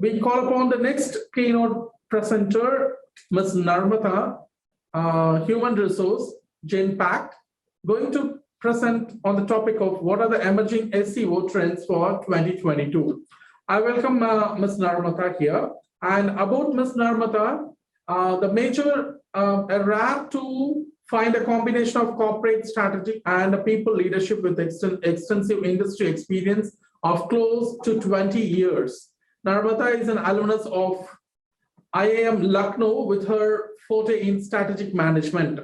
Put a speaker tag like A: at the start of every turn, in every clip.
A: We call upon the next keynote presenter, Ms. Namrata, Human Resource, Genpact, going to present on the topic of what are the emerging SEO trends for 2022. I welcome Ms. Namrata here. And about Ms. Namrata, the major, rare to find a combination of corporate strategy and people leadership with extensive industry experience of close to 20 years. Namrata is an alumnus of IIM Lucknow with her forte in strategic management.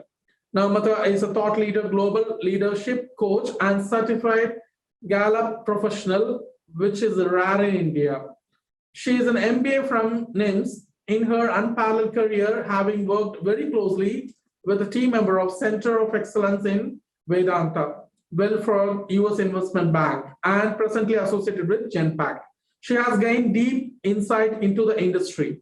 A: Namrata is a thought leader, global leadership coach, and certified Gallup professional, which is rare in India. She is an MBA from NIMS in her unparalleled career, having worked very closely with a team member of Center of Excellence in Vedanta, from US Investment Bank, and presently associated with Genpact. She has gained deep insight into the industry.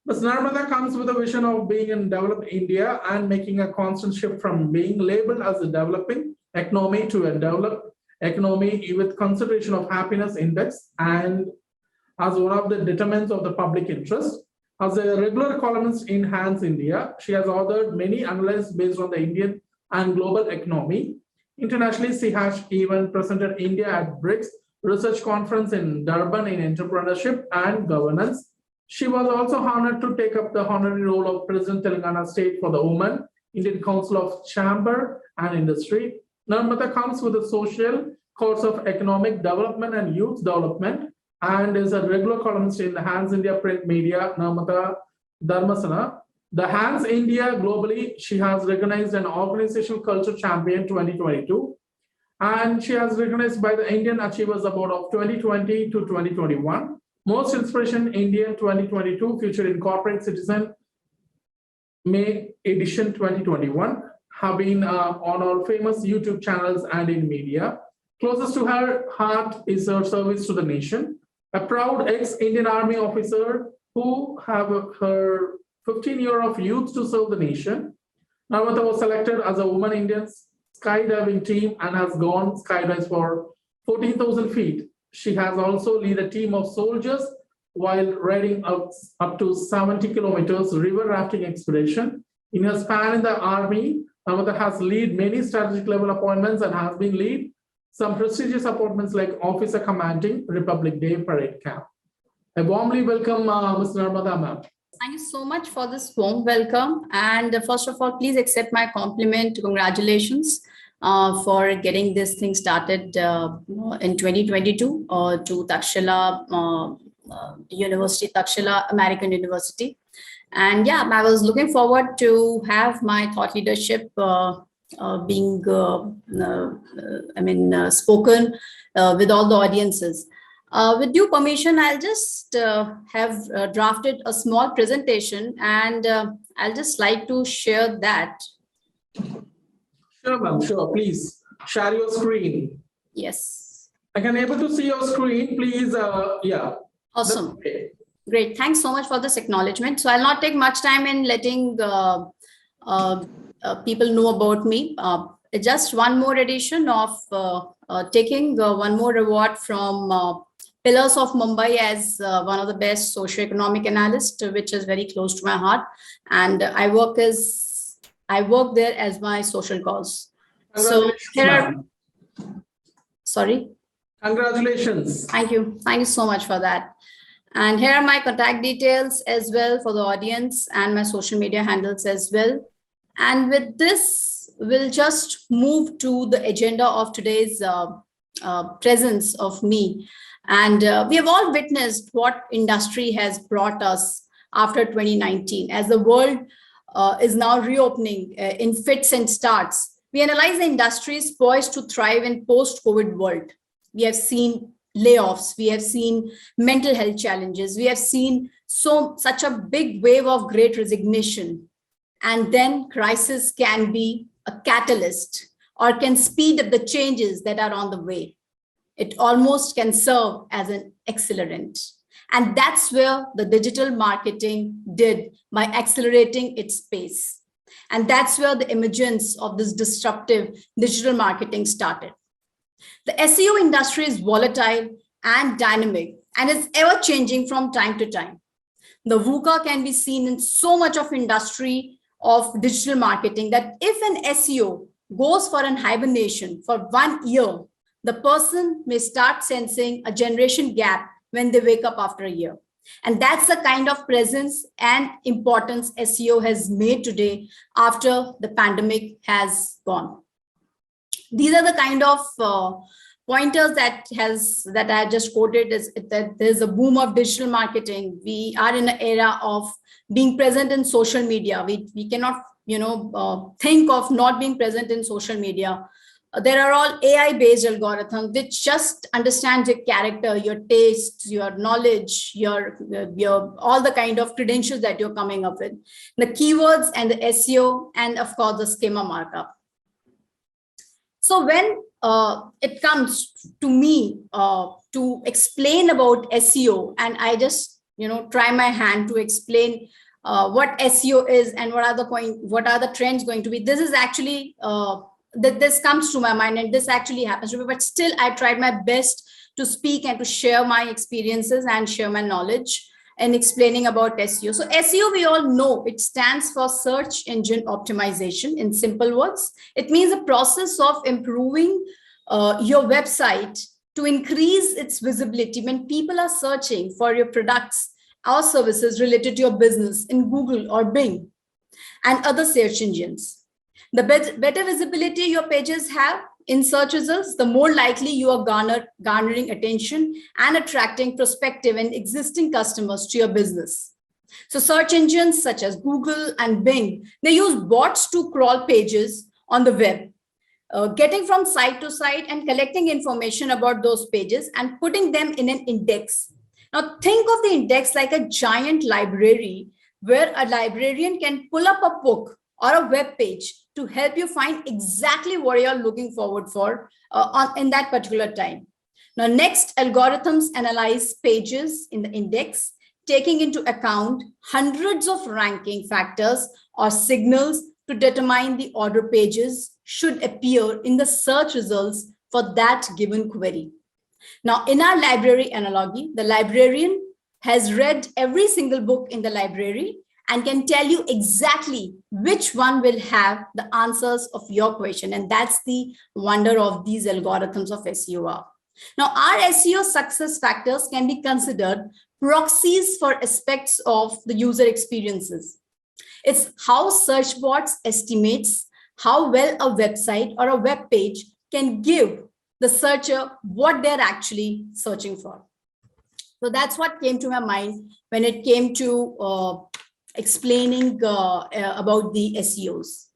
A: Ms. Namrata comes with a vision of being in developed India and making a constant shift from being labeled as a developing economy to a developed economy with consideration of happiness index and as one of the determinants of the public interest. As a regular columnist in Hands India, she has authored many analyses based on the Indian and global economy. Internationally, she has even presented India at BRICS Research Conference in Durban in entrepreneurship and governance. She was also honored to take up the honorary role of President Telangana State for the Women, Indian Council of Chamber and Industry. Namrata comes with a social course of economic development and youth development and is a regular columnist in the Hands India print media, Namrata Dharmasana. The Hands India globally, she has recognized an organizational culture champion 2022. And she has recognized by the Indian Achievers Award of 2020 to 2021. Most Inspiration Indian 2022 featured in Corporate Citizen May edition 2021 have been on our famous YouTube channels and in media. Closest to her heart is her service to the nation. A proud ex-Indian Army officer who have her 15 years of youth to serve the nation. Namrata was selected as a woman Indian skydiving team and has gone skydives for 14,000 feet. She has also led a team of soldiers while riding up to 70 kilometers river rafting expedition. In her span in the army, Namrata has led many strategic level appointments and has been lead some prestigious appointments like Officer Commanding Republic Day Parade Camp. I warmly welcome Ms. Namrata, ma'am.
B: Thank you so much for this warm welcome. And first of all, please accept my compliment. Congratulations for getting this thing started in 2022 to Texila University, Texila American University. And yeah, I was looking forward to have my thought leadership being spoken with all the audiences. With due permission, I'll just have drafted a small presentation and I'll just like to share that.
A: Sure, ma'am. Sure, please share your screen.
B: Yes.
A: I can able to see your screen, please. Yeah.
B: Awesome.
A: Okay.
B: Great. Thanks so much for this acknowledgement. So I'll not take much time in letting people know about me. Just one more edition of taking one more award from Pillars of Mumbai as one of the best socioeconomic analysts, which is very close to my heart. And I work there as my social cause. So here sorry.
A: Congratulations.
B: Thank you. Thank you so much for that. And here are my contact details as well for the audience and my social media handles as well. And with this, we'll just move to the agenda of today's presence of me. And we have all witnessed what industry has brought us after 2019. As the world is now reopening in fits and starts, we analyze the industries poised to thrive in post-COVID world. We have seen layoffs, we have seen mental health challenges, we have seen such a big wave of great resignation. And then crisis can be a catalyst or can speed up the changes that are on the way. It almost can serve as an accelerant. And that's where the digital marketing did by accelerating its pace. And that's where the emergence of this disruptive digital marketing started. The SEO industry is volatile and dynamic, and is ever changing from time to time. The VUCA can be seen in so much of industry of digital marketing that if an SEO goes for an hibernation for 1 year, the person may start sensing a generation gap when they wake up after a year. And that's the kind of presence and importance SEO has made today after the pandemic has gone. These are the kind of pointers that I just quoted, is that there's a boom of digital marketing. We are in an era of being present in social media. We cannot, think of not being present in social media. There are all AI-based algorithms which just understand your character, your tastes, your knowledge, your all the kind of credentials that you're coming up with, the keywords and the SEO, and of course the schema markup. So when it comes to me to explain about SEO, and I just try my hand to explain what SEO is and what are the trends going to be. This is actually this comes to my mind, and this actually happens to me, but still I tried my best to speak and to share my experiences and share my knowledge and explaining about SEO. So SEO, we all know, it stands for search engine optimization. In simple words, it means the process of improving your website to increase its visibility when people are searching for your products or services related to your business in Google or Bing and other search engines. The better visibility your pages have in search results, the more likely you are garnering attention and attracting prospective and existing customers to your business. So search engines such as Google and Bing, they use bots to crawl pages on the web, getting from site to site and collecting information about those pages and putting them in an index. Now think of the index like a giant library where a librarian can pull up a book or a web page to help you find exactly what you're looking forward for in that particular time. Now, next, algorithms analyze pages in the index, taking into account hundreds of ranking factors or signals to determine the order pages should appear in the search results for that given query. Now, in our library analogy, the librarian has read every single book in the library and can tell you exactly which one will have the answers of your question. And that's the wonder of these algorithms of SEO. Now, our SEO success factors can be considered proxies for aspects of the user experiences. It's how search bots estimates how well a website or a web page can give the searcher what they're actually searching for. So that's what came to my mind when it came to explaining about the SEOs.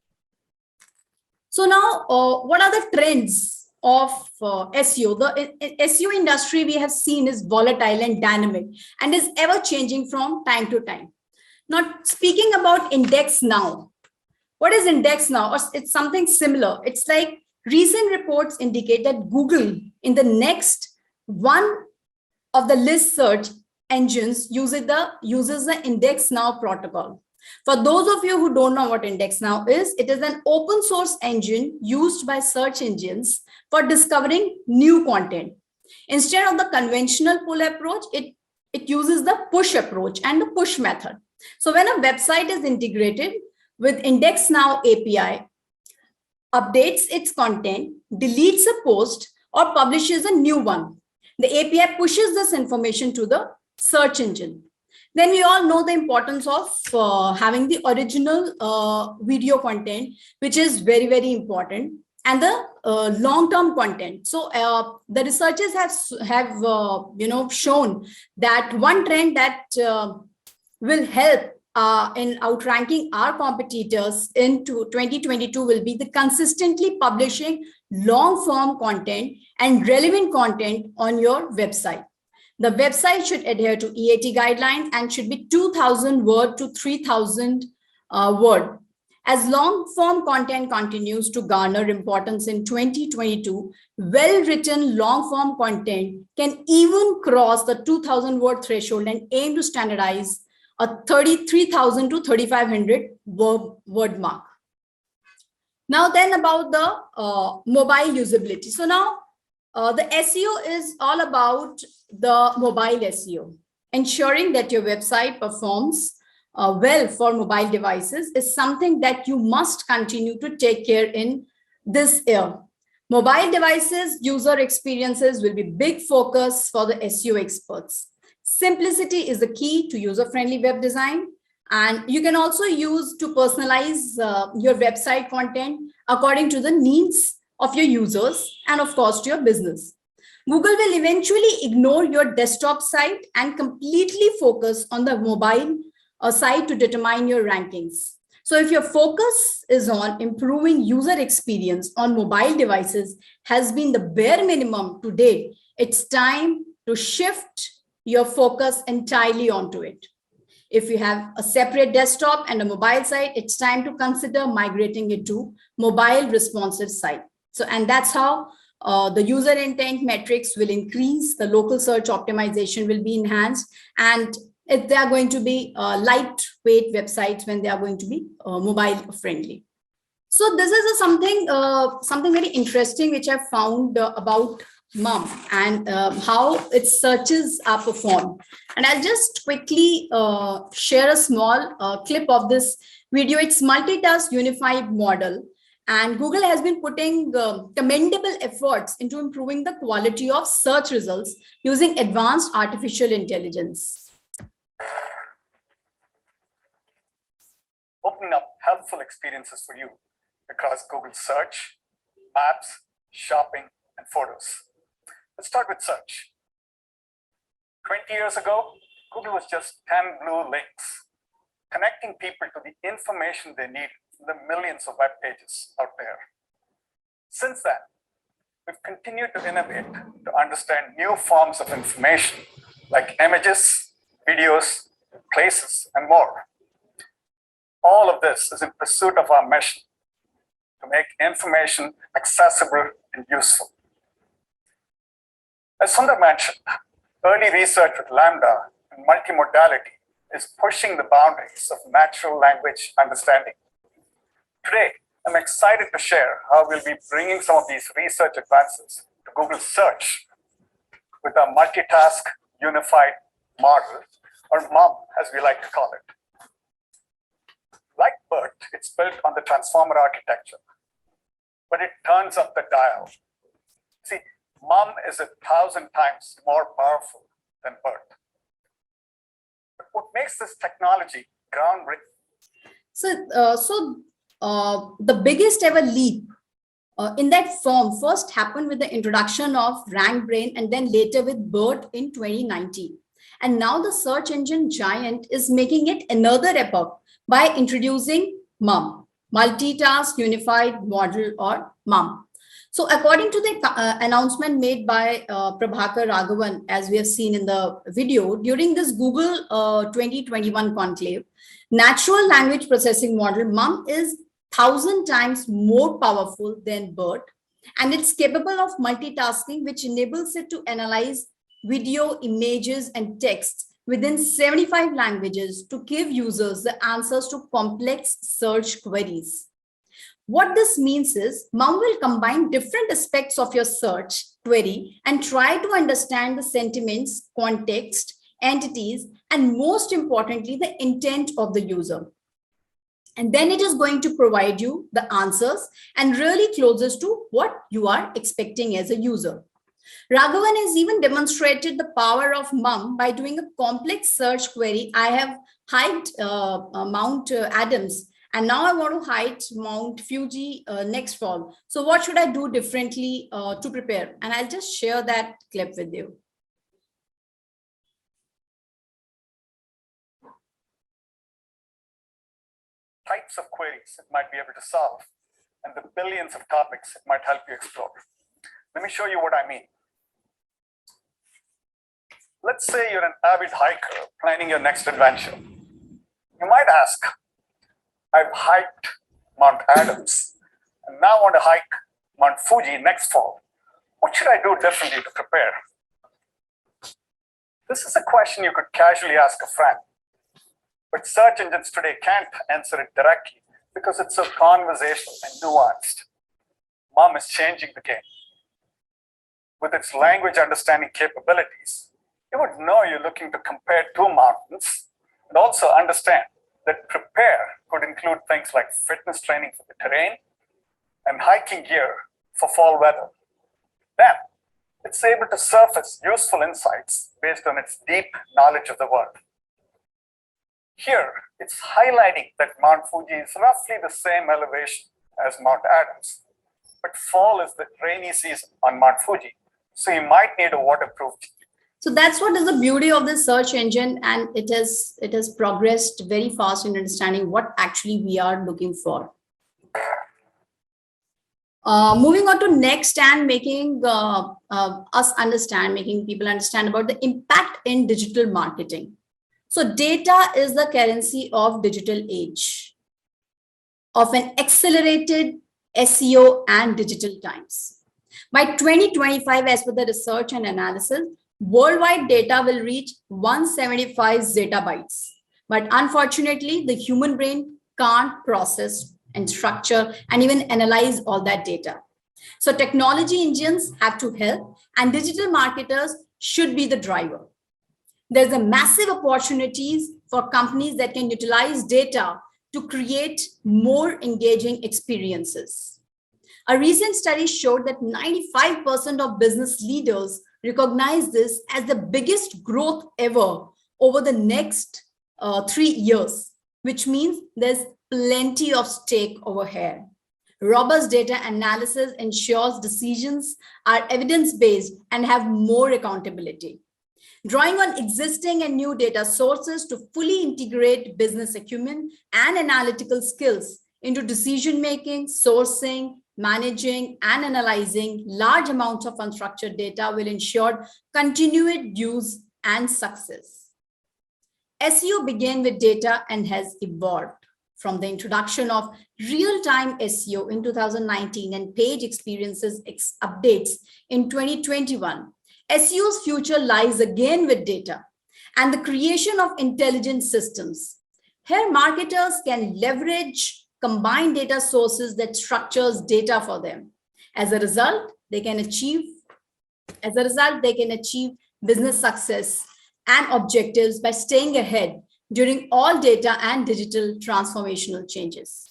B: So now, what are the trends of SEO? The SEO industry we have seen is volatile and dynamic and is ever changing from time to time. Now, speaking about index now, what is index now? Or it's something similar. It's like recent reports indicate that Google in the next one of the list search engines uses the index now protocol. For those of you who don't know what index now is, it is an open source engine used by search engines for discovering new content. Instead of the conventional pull approach, it uses the push approach and the push method. So when a website is integrated with index now API, updates its content, deletes a post, or publishes a new one, the API pushes this information to the search engine. Then we all know the importance of having the original video content, which is very, very important, and the long-term content. So the researchers have shown that one trend that will help in outranking our competitors into 2022 will be the consistently publishing long-form content and relevant content on your website. The website should adhere to EAT guidelines and should be 2,000 word to 3,000 word. As long-form content continues to garner importance in 2022, well-written long-form content can even cross the 2,000 word threshold and aim to standardize a 33,000 to 3,500 word mark. Now then about the mobile usability. So now The SEO is all about the mobile SEO. Ensuring that your website performs well for mobile devices is something that you must continue to take care in this year. Mobile devices, user experiences will be big focus for the SEO experts. Simplicity is the key to user-friendly web design. And you can also use to personalize your website content according to the needs of your users and of course to your business. Google will eventually ignore your desktop site and completely focus on the mobile site to determine your rankings. So if your focus is on improving user experience on mobile devices has been the bare minimum to date, it's time to shift your focus entirely onto it. If you have a separate desktop and a mobile site, it's time to consider migrating it to mobile responsive site. So, and that's how the user intent metrics will increase, the local search optimization will be enhanced, and if they are going to be lightweight websites when they are going to be mobile friendly. So this is something very interesting which I found about MUM and how its searches are performed. And I'll just quickly share a small clip of this video. It's multitask unified model. And Google has been putting commendable efforts into improving the quality of search results using advanced artificial intelligence.
C: Opening up helpful experiences for you across Google Search, Maps, Shopping, and Photos. Let's start with search. 20 years ago, Google was just 10 blue links, connecting people to the information they need from the millions of web pages out there. Since then, we've continued to innovate to understand new forms of information like images, videos, places, and more. All of this is in pursuit of our mission to make information accessible and useful. As Sundar mentioned, early research with Lambda and multimodality is pushing the boundaries of natural language understanding. Today, I'm excited to share how we'll be bringing some of these research advances to Google Search with our multitask unified model, or MUM as we like to call it. Like BERT, it's built on the transformer architecture, but it turns up the dial. See, MUM is 1,000 times more powerful than BERT. But what makes this technology groundbreaking?
B: The biggest ever leap in that form first happened with the introduction of RankBrain and then later with BERT in 2019. And now the search engine giant is making it another epoch by introducing MUM, Multitask Unified Model, or MUM. So according to the announcement made by Prabhakar Raghavan, as we have seen in the video, during this Google 2021 conclave, natural language processing model MUM is 1,000 times more powerful than BERT, and it's capable of multitasking, which enables it to analyze video, images, and text within 75 languages to give users the answers to complex search queries. What this means is MUM will combine different aspects of your search query and try to understand the sentiments, context, entities, and most importantly, the intent of the user. And then it is going to provide you the answers and really closest to what you are expecting as a user. Raghavan has even demonstrated the power of MUM by doing a complex search query. I have hiked Mount Adams, and now I want to hike Mount Fuji next fall. So what should I do differently to prepare? And I'll just share that clip with you.
C: Types of queries it might be able to solve, and the billions of topics it might help you explore. Let me show you what I mean. Let's say you're an avid hiker planning your next adventure. You might ask, I've hiked Mount Adams and now want to hike Mount Fuji next fall. What should I do differently to prepare? This is a question you could casually ask a friend, but search engines today can't answer it directly because it's so conversational and nuanced. MUM is changing the game. with its language understanding capabilities, you would know you're looking to compare two mountains and also understand that prepare could include things like fitness training for the terrain and hiking gear for fall weather. Then it's able to surface useful insights based on its deep knowledge of the world. Here, it's highlighting that Mount Fuji is roughly the same elevation as Mount Adams, but fall is the rainy season on Mount Fuji, so you might need a waterproof jeep.
B: So that's what is the beauty of this search engine, and it has progressed very fast in understanding what actually we are looking for. Moving on to next, and making people understand about the impact in digital marketing. So data is the currency of digital age, of an accelerated SEO and digital times. By 2025, as per the research and analysis, worldwide data will reach 175 zettabytes. But unfortunately, the human brain can't process and structure and even analyze all that data. So technology engines have to help, and digital marketers should be the driver. There's a massive opportunities for companies that can utilize data to create more engaging experiences. A recent study showed that 95% of business leaders recognize this as the biggest growth ever over the next 3 years, which means there's plenty of stake over here. Robust data analysis ensures decisions are evidence-based and have more accountability. Drawing on existing and new data sources to fully integrate business acumen and analytical skills into decision-making, sourcing, managing, and analyzing large amounts of unstructured data will ensure continued use and success. SEO began with data and has evolved from the introduction of real-time SEO in 2019 and page experiences updates in 2021. SEO's future lies again with data and the creation of intelligent systems. Here, marketers can leverage combined data sources that structures data for them. As a result, they can achieve business success and objectives by staying ahead during all data and digital transformational changes.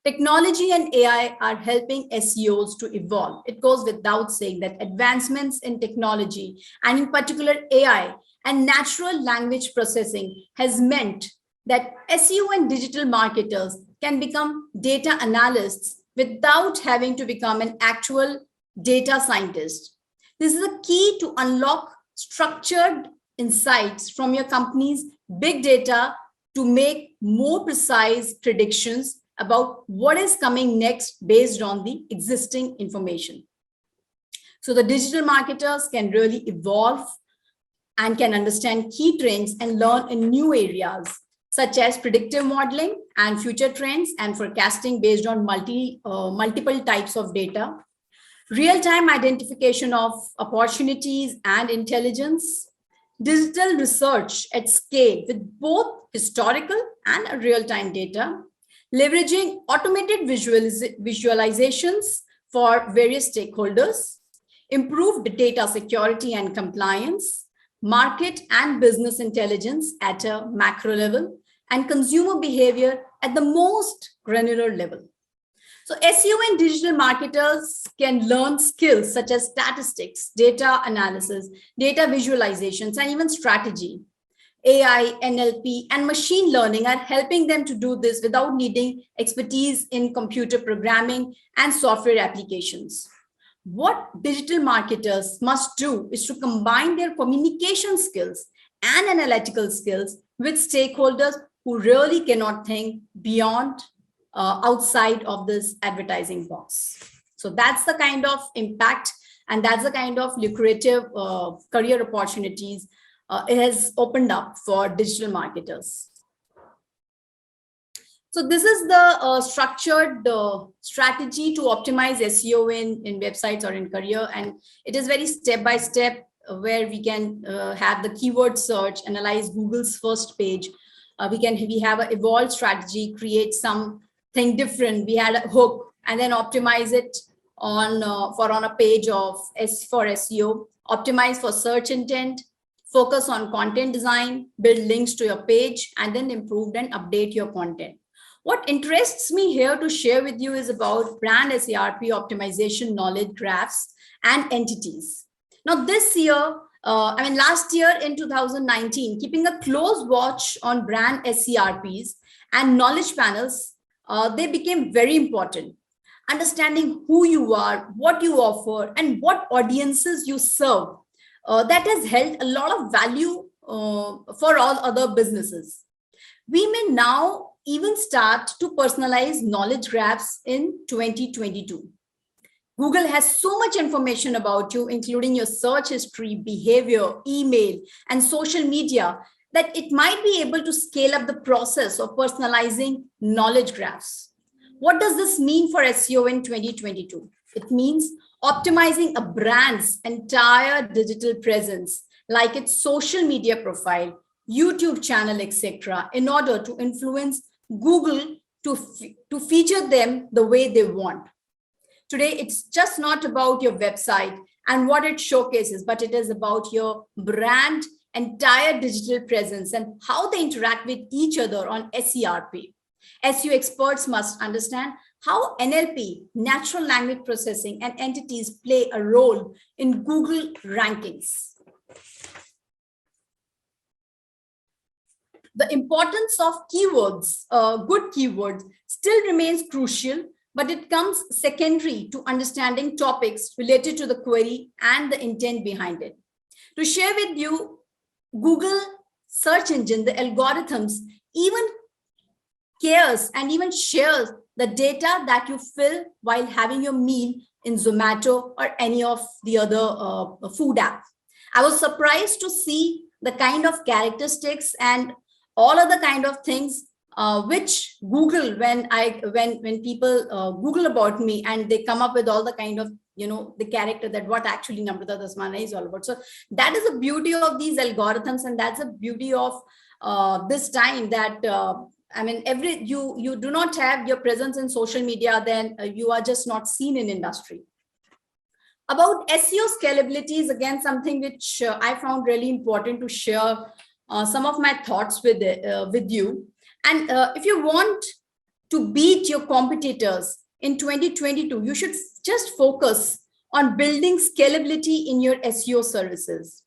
B: Technology and AI are helping SEOs to evolve. It goes without saying that advancements in technology, and in particular AI and natural language processing, has meant that SEO and digital marketers can become data analysts without having to become an actual data scientist. This is a key to unlock structured insights from your company's big data to make more precise predictions about what is coming next based on the existing information. So the digital marketers can really evolve and can understand key trends and learn in new areas, such as predictive modeling and future trends and forecasting based on multiple types of data, real-time identification of opportunities and intelligence, digital research at scale with both historical and real-time data, leveraging automated visualizations for various stakeholders, improved data security and compliance, market and business intelligence at a macro level, and consumer behavior at the most granular level. So SEO and digital marketers can learn skills such as statistics, data analysis, data visualizations, and even strategy. AI, NLP, and machine learning are helping them to do this without needing expertise in computer programming and software applications. What digital marketers must do is to combine their communication skills and analytical skills with stakeholders who really cannot think beyond outside of this advertising box. So that's the kind of impact, and that's the kind of lucrative career opportunities it has opened up for digital marketers. So this is the structured strategy to optimize SEO in websites or in career. And it is very step-by-step where we can have the keyword search, analyze Google's first page. We have an evolved strategy, create something different. We had a hook and then optimize it on a page for SEO, optimize for search intent, focus on content design, build links to your page, and then improve and update your content. What interests me here to share with you is about brand SERP optimization, knowledge graphs, and entities. Now this year, last year in 2019, keeping a close watch on brand SERPs and knowledge panels, they became very important. Understanding who you are, what you offer, and what audiences you serve, that has held a lot of value for all other businesses. We may now even start to personalize knowledge graphs in 2022. Google has so much information about you, including your search history, behavior, email, and social media, that it might be able to scale up the process of personalizing knowledge graphs. What does this mean for SEO in 2022? It means optimizing a brand's entire digital presence, like its social media profile, YouTube channel, etc., in order to influence Google to feature them the way they want. Today, it's just not about your website and what it showcases, but it is about your brand entire digital presence and how they interact with each other on SERP. SEO experts must understand how NLP, natural language processing, and entities play a role in Google rankings. The importance of keywords, good keywords, still remains crucial, but it comes secondary to understanding topics related to the query and the intent behind it. To share with you, Google search engine, the algorithms, even cares and even shares the data that you fill while having your meal in Zomato or any of the other food apps. I was surprised to see the kind of characteristics and all other kind of things which Google, when people Google about me and they come up with all the kind of, the character that what actually Namrata Dhasmana is all about. So that is the beauty of these algorithms, and that's the beauty of this time that you do not have your presence in social media, then you are just not seen in industry. About SEO scalability is again something which I found really important to share some of my thoughts with you. And if you want to beat your competitors in 2022, you should just focus on building scalability in your SEO services.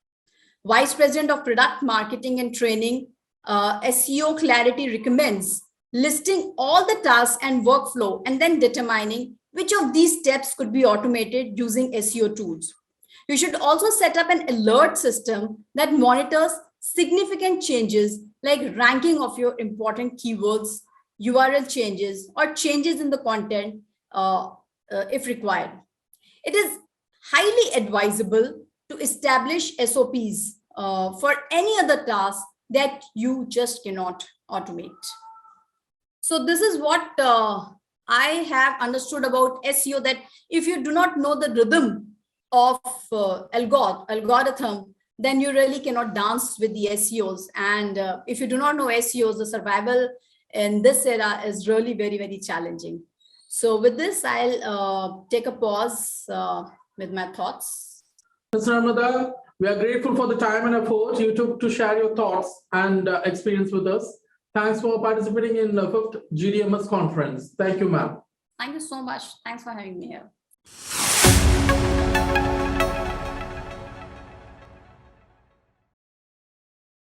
B: Vice President of Product Marketing and Training, SEO Clarity recommends listing all the tasks and workflow and then determining which of these steps could be automated using SEO tools. You should also set up an alert system that monitors significant changes like ranking of your important keywords, URL changes, or changes in the content if required. It is highly advisable to establish SOPs for any other task that you just cannot automate. So this is what I have understood about SEO, that if you do not know the rhythm of algorithm, then you really cannot dance with the SEOs. And if you do not know SEOs, the survival in this era is really very, very challenging. So with this, I'll take a pause with my thoughts.
A: Ms. Namrata, we are grateful for the time and effort you took to share your thoughts and experience with us. Thanks for participating in the 5th GDMS conference. Thank you, ma'am.
B: Thank you so much. Thanks for having me here.